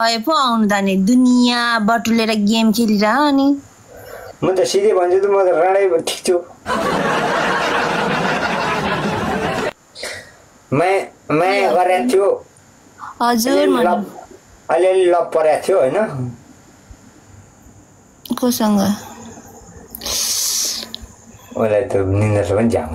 भए पो आउनु त नि दुनियाँ बटुलेर गेम खेलिरह नि म त सिधै भन्छु त म त राडै ठिक छु माया गरेको थियो हजुर अलिअलि लभ परेको थियो होइन कोसँग उसलाई त निन्द्रा पनि झ्याउ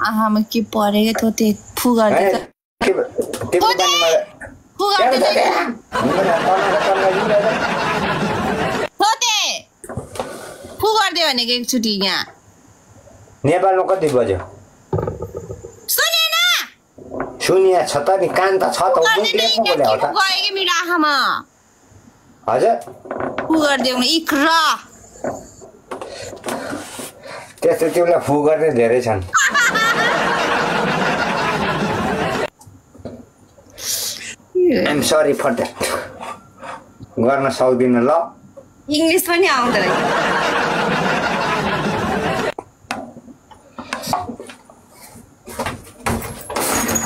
आहामा के परेको थियो त्यो फु गर्दै फु गर्दै भनेको एकचोटि यहाँ नेपालमा कति बज्यो सुनिया छ त नि कान त छ त मेरो आँखामा हजुर फु गरिदेऊ इक्रा त्यस्तो तिमीलाई फु गर्ने धेरै छन् आइएम सरी फर द्याट गर्न सक्दिनँ ल इङ्ग्लिस पनि आउँदैन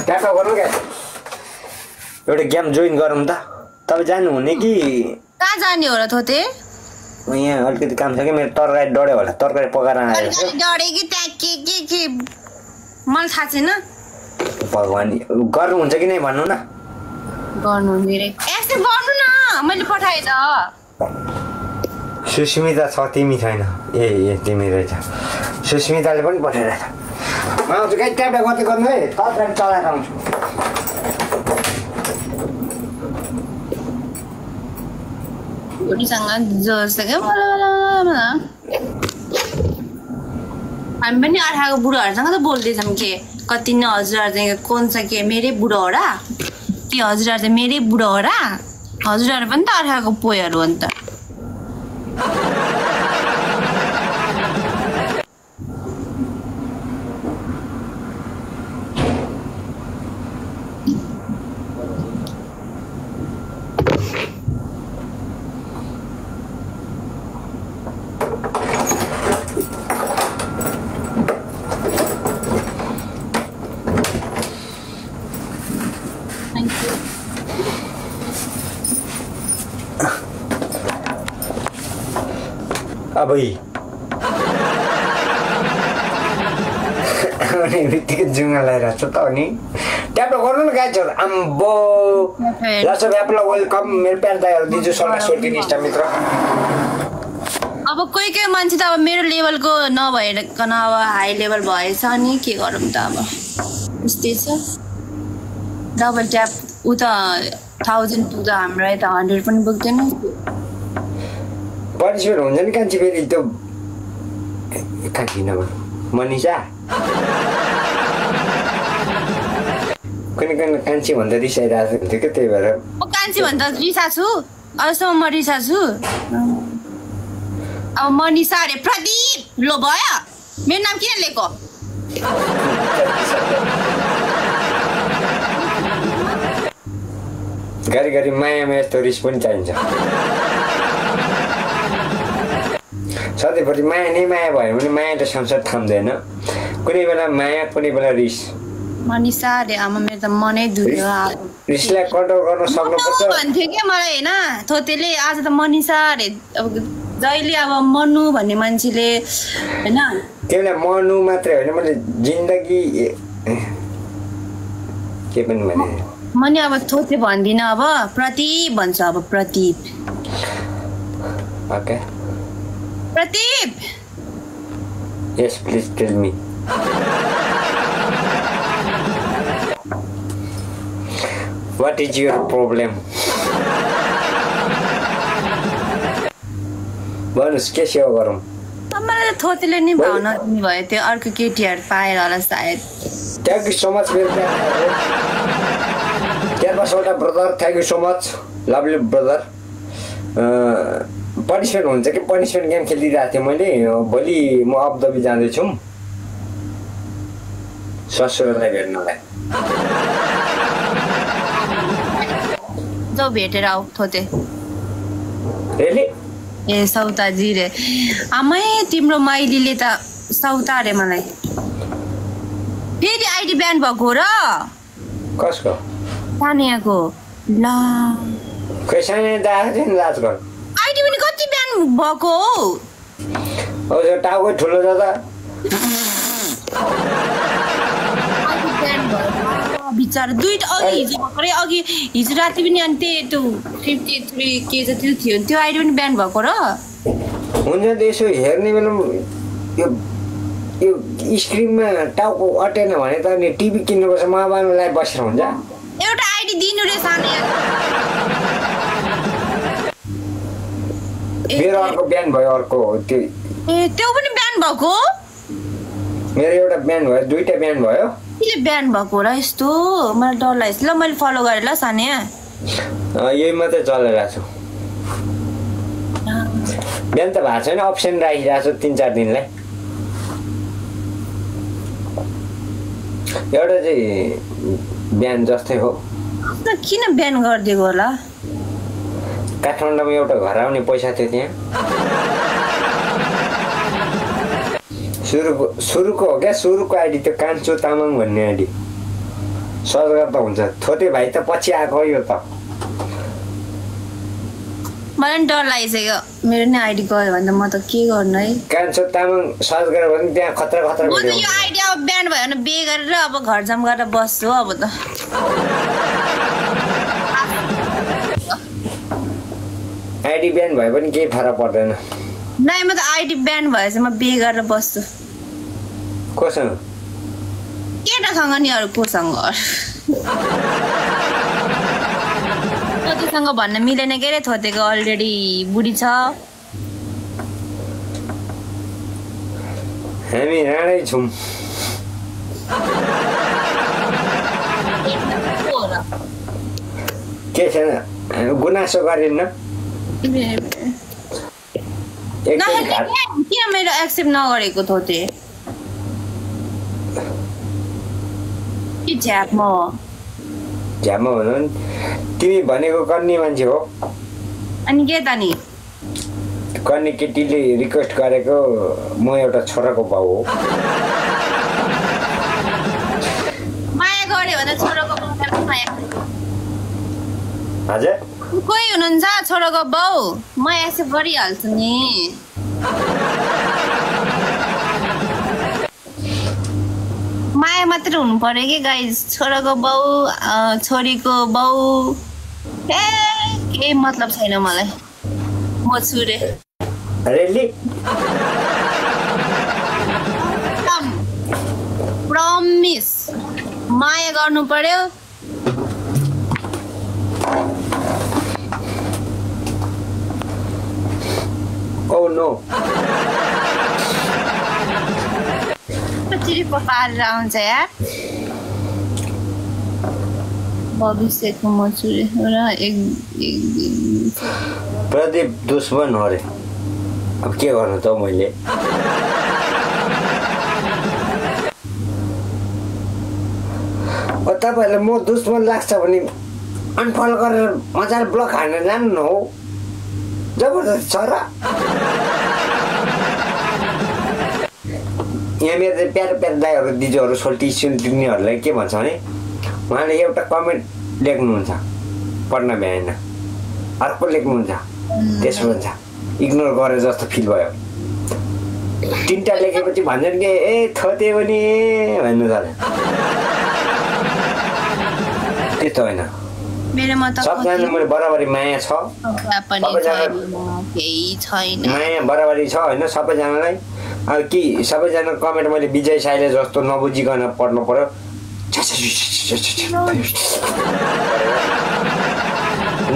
ट्याप गरौँ क्या एउटा गेम जोइन गरौँ त तपाईँ जानुहुने कि कहाँ जाने हो र थोते यहाँ अलिकति काम छ कि मेरो तरकारी डढ्यो होला तरकारी पकाएर आएर डढ्यो कि त्यहाँ के मलाई थाहा छैन भगवान् गर्नुहुन्छ कि नै भन्नु न गर्नु धेरै यसो गर्नु न मैले पठाएँ त सुस्मिता छ तिमी छैन ए तिमी रहेछ सुस्मिताले पनि पठाइरहेछ म आउँछु कहीँ ट्याप गर्दै गर्नु है तरकारी चलाएर आउँछु हामी पनि अर्काको बुढोहरूसँग त बोल्दैछौँ के कति नै हजुरहरू कोन छ के मेरै बुढो हो र कि हजुरहरू चाहिँ मेरै बुढो हो र हजुरहरू पनि त अर्काको पोइहरू हो नि त अब बित्तिकै जुङ्गा लगाइरहेको छ त अनि ट्याप गर्नु न गाइजहरू आम्बो लास्ट एप्पल वेलकम मेरो प्यार दाइहरू दिजु सल्लाह सोल्टिङ इष्ट मित्र अब कोही कोही मान्छे त अब मेरो लेभलको नभइकन अब हाई लेभल भएछ नि के गरौँ त अब यस्तै छ डबल ट्याप ऊ त 1000 पुग्दा हाम्रो यता 100 पनि पुग्दैन पनिसमेन्ट हुन्छ नि कान्छी फेरि त्यो कान्छी नभए मनिषा कुनै कुनै कान्छी भन्दा रिसाइरहेको हुन्थ्यो क्या त्यही भएर म कान्छी भन्दा रिसा छु अहिलेसम्म म रिसा छु अब मनिषा अरे प्रदीप लो भयो मेरो नाम किन लेखो घरि मायामा यस्तो रिस पनि चाहिन्छ सधैँभरि माया नै माया भयो भने माया त संसार थाम्दैन कुनै बेला माया कुनै बेला रिस मनिषा अरे आमा मेरो त मनै दुख्यो रिसलाई कन्ट्रोल गर्न सक्नुपर्छ भन्थ्यो क्या मलाई होइन थोतेले आज त मनिषा अरे अब जहिले अब मनु भन्ने मान्छेले होइन त्यसलाई मनु मात्रै होइन मैले जिन्दगी के पनि भने मैले अब थोते भन्दिनँ अब प्रदीप भन्छ अब Pradeep okay Pradeep yes please tell me what is your problem भन्नुहोस् के सेवा गरौँ मलाई त थोतेले नि भावना दिनु भयो त्यो अर्को केटीहरू पाएर होला सायद थ्याङ्क यू सो मच मेरो 4-5वटा brother thank you so much lovely brother punishment हुन्छ कि पनिसमेन्ट गेम खेलिरहेको थिएँ मैले भोलि म अबुधाबी जाँदैछु ससुरालाई भेट्नलाई जाऊ भेटेर आऊ थोते रेली ए सौताजी रे आमै तिम्रो माइलीले त सौता रे मलाई फेरि आइडी ब्यान भएको र कसको सानियाको ल खै सानिया दाएको थियो नि आजकल आइडी पनि कति बिहान भएको हो अब त्यो टाउको ठुलो छ त बिचारा दुईटा अघि हिजो भर्खरै अघि हिजो राति पनि अनि त्यो 53 के जति थियो त्यो आइडी पनि बिहान भएको र हुन्छ त यसो हेर्ने बेलामा यो स्क्रिनमा टाउको अटेन भने त अनि टिभी किन्नुपर्छ महाबानु लाइभ बसेर हुन्छ एउटा आइडी दिनु रे सानिया मेरो अर्को बिहान भयो अर्को त्यो त्यो पनि बिहान भएको मेरो एउटा बिहान भयो दुईटा बिहान भयो किले बिहान भएको र यस्तो मलाई डर लाग्छ ल मैले फलो गरेँ ल सानिया यही मात्रै चलिरहेको छु बिहान त भएको छैन अप्सन राखिरहेको छु 3-4 दिनलाई एउटा चाहिँ बिहान जस्तै हो किन बिहान गरिदिएको होला काठमाडौँमा एउटा घर आउने पैसा थियो त्यहाँ सुरुको हो क्या सुरुको आइडी त्यो कान्छो तामाङ भन्ने आइडी सर्च गर्दा हुन्छ थोते भाइ त पछि आएको यो त मलाई पनि डर लागिसक्यो मेरो नि आइडी गयो भने त म त के गर्नु है कान्छो तामाङ सर्च गरेर भने त्यहाँ खतरा खतरा म त यो आइडी अब बिहान भयो भने बे गरेर अब घर जाम गरेर बस्छु अब त आइडी बिहान भए पनि केही फरक पर्दैन नै म त आइडी बिहान भएछ म बे गरेर बस्छु कोसँग केटासँग नि अरू कोसँग थोतेसँग भन्न मिलेन के रे थोतेको अलरेडी बुढी छ हामी राणै छौँ के छैन गुनासो गरिन्न किन मेरो एक्सेप्ट नगरेको थोते झ्यापमा भनौँ नि तिमी भनेको कन्नी मान्छे हो अनि के त नि कन्नी केटीले रिक्वेस्ट गरेको म एउटा छोराको बाउ हो माया गऱ्यो भने छोराको बाउ माया हजुर कोही हुनुहुन्छ छोराको बाउ म एक्सेप्ट गरिहाल्छु नि माया मात्र हुनु पर्यो कि गाइस छोराको बाउ छोरीको बाउ केही मतलब छैन मलाई म छु रे रेली प्रमिस माया गर्नु पर्यो Oh no. कति पारेर आउँछ यार भविष्यको म छु रे र एक प्रदीप दुश्मन हो रे अब के गर्नु त मैले तपाईँहरूलाई म दुश्मन लाग्छ भने अनफलो गरेर मजाले ब्लक हान्न जान्नु हो जबरजस्ती छ र यहाँ मेरो चाहिँ प्यारो प्यारो दाईहरू दिजूहरू सोल्टी दिनेहरूलाई के भन्छ भने उहाँले एउटा कमेन्ट लेख्नुहुन्छ पढ्न भ्याएन अर्को लेख्नुहुन्छ त्यसो भन्छ इग्नोर गरे जस्तो फिल भयो 3टा लेखेपछि भन्छन् कि ए थोते पनि भन्नु त त्यस्तो होइन सबजना मैले बराबरी माया छ माया बराबरी छ होइन सबैजनालाई अब कि सबैजना कमेन्ट मैले विजय साईले जस्तो नबुझिकन पढ्नु पर्यो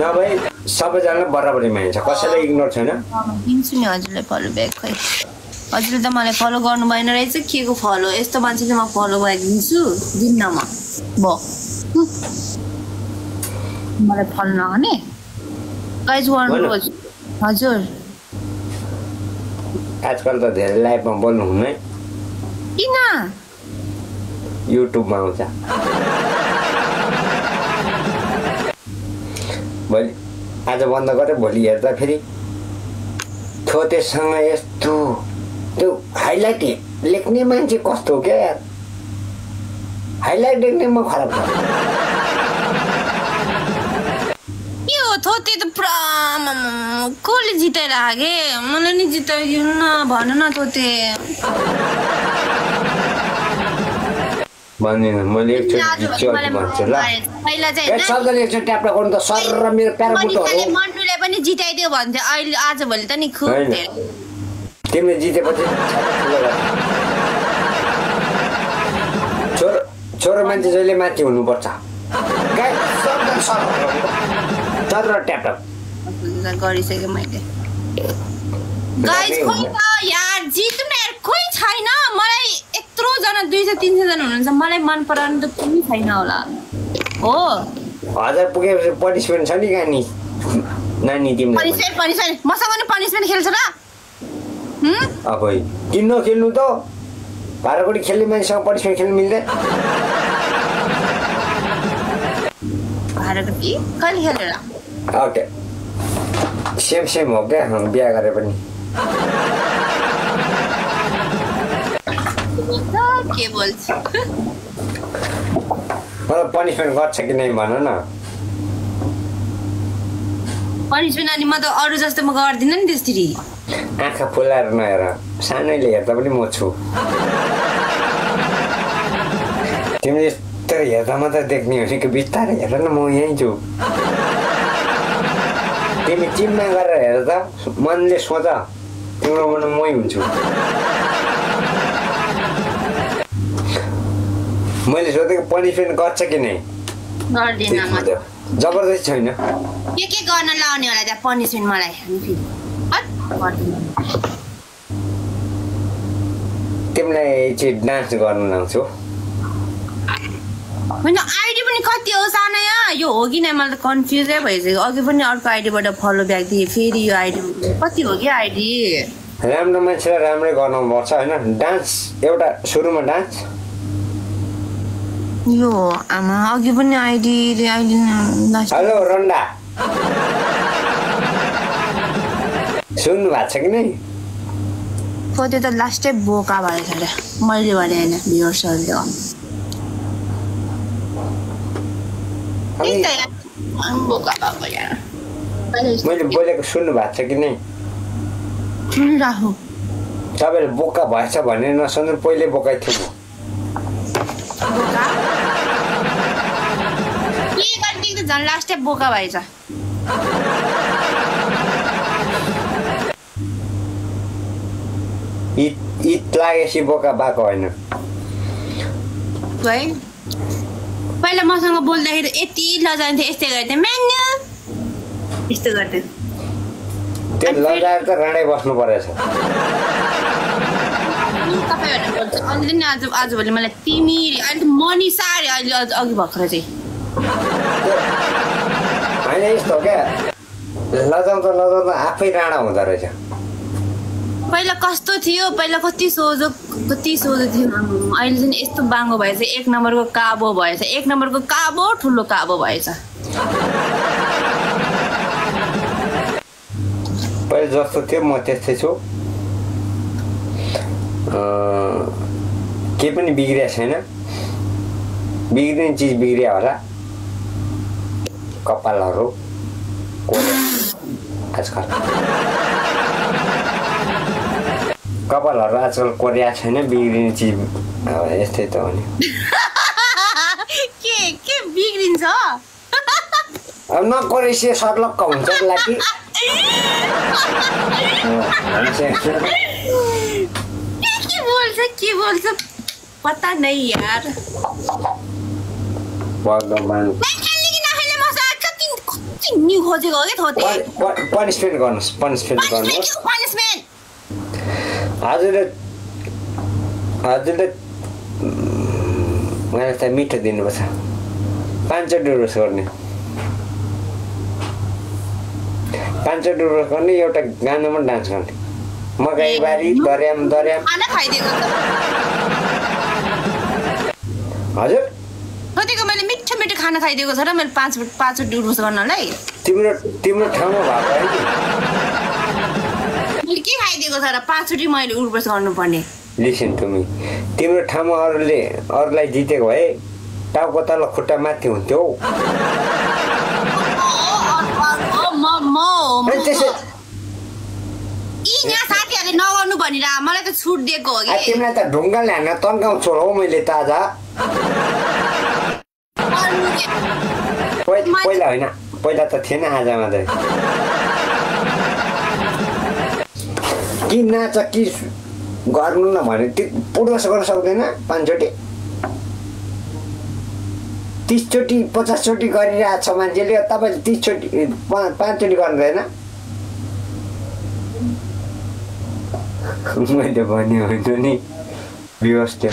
नभए सबैजनालाई बराबरी माया छ कसैलाई इग्नोर छैन दिन्छु नि हजुरलाई फलो ब्याक खै हजुरले त मलाई फलो गर्नु भएन रहेछ के को फलो यस्तो मान्छे चाहिँ म फलो ब्याक दिन्छु दिन्न म मलाई फलो नगर्ने गाइज गर्नुहोस् हजुर आजकल त धेरै लाइभमा बोल्नु हुन्न किन युट्युबमा आउँछ भोलि आज बन्द गरे भोलि हेर्दा फेरि थोतेसँग यस्तो त्यो हाइलाइट लेख्ने मान्छे कस्तो हो क्या यार हाइलाइट लेख्ने म खराब छ कसले जिताइराखे मलाई नि जिताइदिनु न भन न तोते भन्दिनँ मैले एकचोटि जित्छु अनि भन्छु ल एक शब्दले एकचोटि ट्याप्टा गर्नु त सर र मेरो प्यारो बुटोहरू मन्टुले पनि जिताइदियो भन्थ्यो अहिले आजभोलि त नि खुब तिमीले जितेपछि छोरो मान्छे जहिले माथि हुनुपर्छ तर ट्याप्टा गरिसकेँ मैले गाइस खोइ त यार जित्नु न यार खोइ छैन मलाई यत्रो जना 200-300 जना हुनुहुन्छ मलाई मन पराउनु त कुनै छैन होला हो 1000 पुगेपछि पनिसमेन्ट छ नि गानी नानी तिमीले पनिसमेन्ट मसँग पनि पनिसमेन्ट खेल्छ र अब किन खेल्नु त भाडाकोटी खेल्ने मान्छेसँग पनिसमेन्ट खेल्नु मिल्दैन भाडाकोटी कहिले खेलेर ओके सेम हो क्या बिहा गरे पनि के बोल्छ मलाई पनिसमेन्ट गर्छ कि नै भन न पनिसमेन्ट अनि म त अरू जस्तो म गर्दिनँ नि त्यसरी आँखा फुलाएर नहेर सानैले हेर्दा पनि म छु तिमीले यस्तो हेर्दा मात्र देख्ने हो कि बिस्तारै हेर न म यहीँ छु तिमी टिममा गरेर हेर त मनले सोच तिम्रो मन मै हुन्छु मैले सोधेको पनिसमेन्ट गर्छ कि नै जबरजस्ती छैन के गर्न लाउने होला त्यहाँ पनिसमेन्ट मलाई तिमीलाई चाहिँ डान्स गर्न लाउँछु होइन आइडी पनि कति हो सानो यो हो कि नै मलाई त कन्फ्युजै भइसक्यो अघि पनि अर्को आइडीबाट फलो ब्याक दिएँ फेरि यो आइडी कति हो कि आइडी राम्रो मान्छेलाई राम्रै गर्नुपर्छ होइन डान्स एउटा सुरुमा डान्स यो आमा अघि पनि आइडी हेलो रन्डा सुन्नु भएको छ कि नै कति त लास्टै बोका भएछ अरे मैले भने होइन भ्युअर्सहरूले मैले बोलेको सुन्नु भएको छ कि नै सुनिराखु तपाईँले बोका भएछ भने नसुन्नु पहिले बोकाइ थियो झन् लास्टै बोका भएछ ईद लागेपछि बोका भएको होइन है पहिला मसँग बोल्दाखेरि यति लजान्थ्यो यस्तै गर्थ्यो म्यान्यु यस्तो गर्थ्यो त्यो लजाएर त राँडै बस्नु परेछ अहिले नि आजभोलि मलाई तिमी अहिले त मनिषा अरे अहिले अघि भर्खर चाहिँ होइन यस्तो क्या लजाउँदा आफै राणा हुँदो रहेछ पहिला कस्तो थियो पहिला कति सोझो थियो अहिले चाहिँ यस्तो बाङ्गो भएछ 1 नम्बरको काबो भएछ 1 नम्बरको काबो ठुलो काबो भएछ पहिला जस्तो थियो म त्यस्तै छु केही पनि बिग्रिएको छैन बिग्रिने चिज बिग्रियो होला कपालहरू आजकल कपालहरू आजकल कोरिया छैन बिग्रिने चिज यस्तै त हो नि के बिग्रिन्छ अब नकोरेसी सर्लक्क हुन्छ लागि के बोल्छ पता नै यार भगवान न्यू खोजेको हो क्या थोते पनिसमेन्ट गर्नुहोस् हजुरले मलाई त मिठो दिनुपर्छ 500 डुरोस गर्ने 500 डुरोस गर्ने एउटा गानामा डान्स गर्ने मकैबारी दर्याम हजुर कतिको मैले मिठो खाना खाइदिएको छ र मैले 5 डुरोस गर्नलाई तिम्रो ठाउँमा भएको मैले के खाइदिएको छ र 5 चोटि मैले उर्वस गर्नुपर्ने लिसन टु मी तिम्रो ठाउँमा अरूलाई जितेको भए टाउको तल खुट्टा माथि हुन्थ्यो भनिरा मलाई त छुट दिएको हो कि तिमीलाई त ढुङ्गाले हान्न तन्काउँछु हौ मैले त आज पहिला होइन पहिला त थिएन आज मात्रै कि नाच कि गर्नु न भने पुर्वस गर्न सक्दैन 5 चोटि 30 चोटि 50 चोटि गरिरहेको छ मान्छेले तपाईँले 30 चोटि 5 चोटि गर्नुहुँदैन मैले भने होइन नि व्यवस्था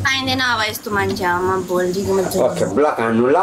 पाइँदैन अब यस्तो मान्छे म भोलिदेखि ओके ब्लक हान्नु ल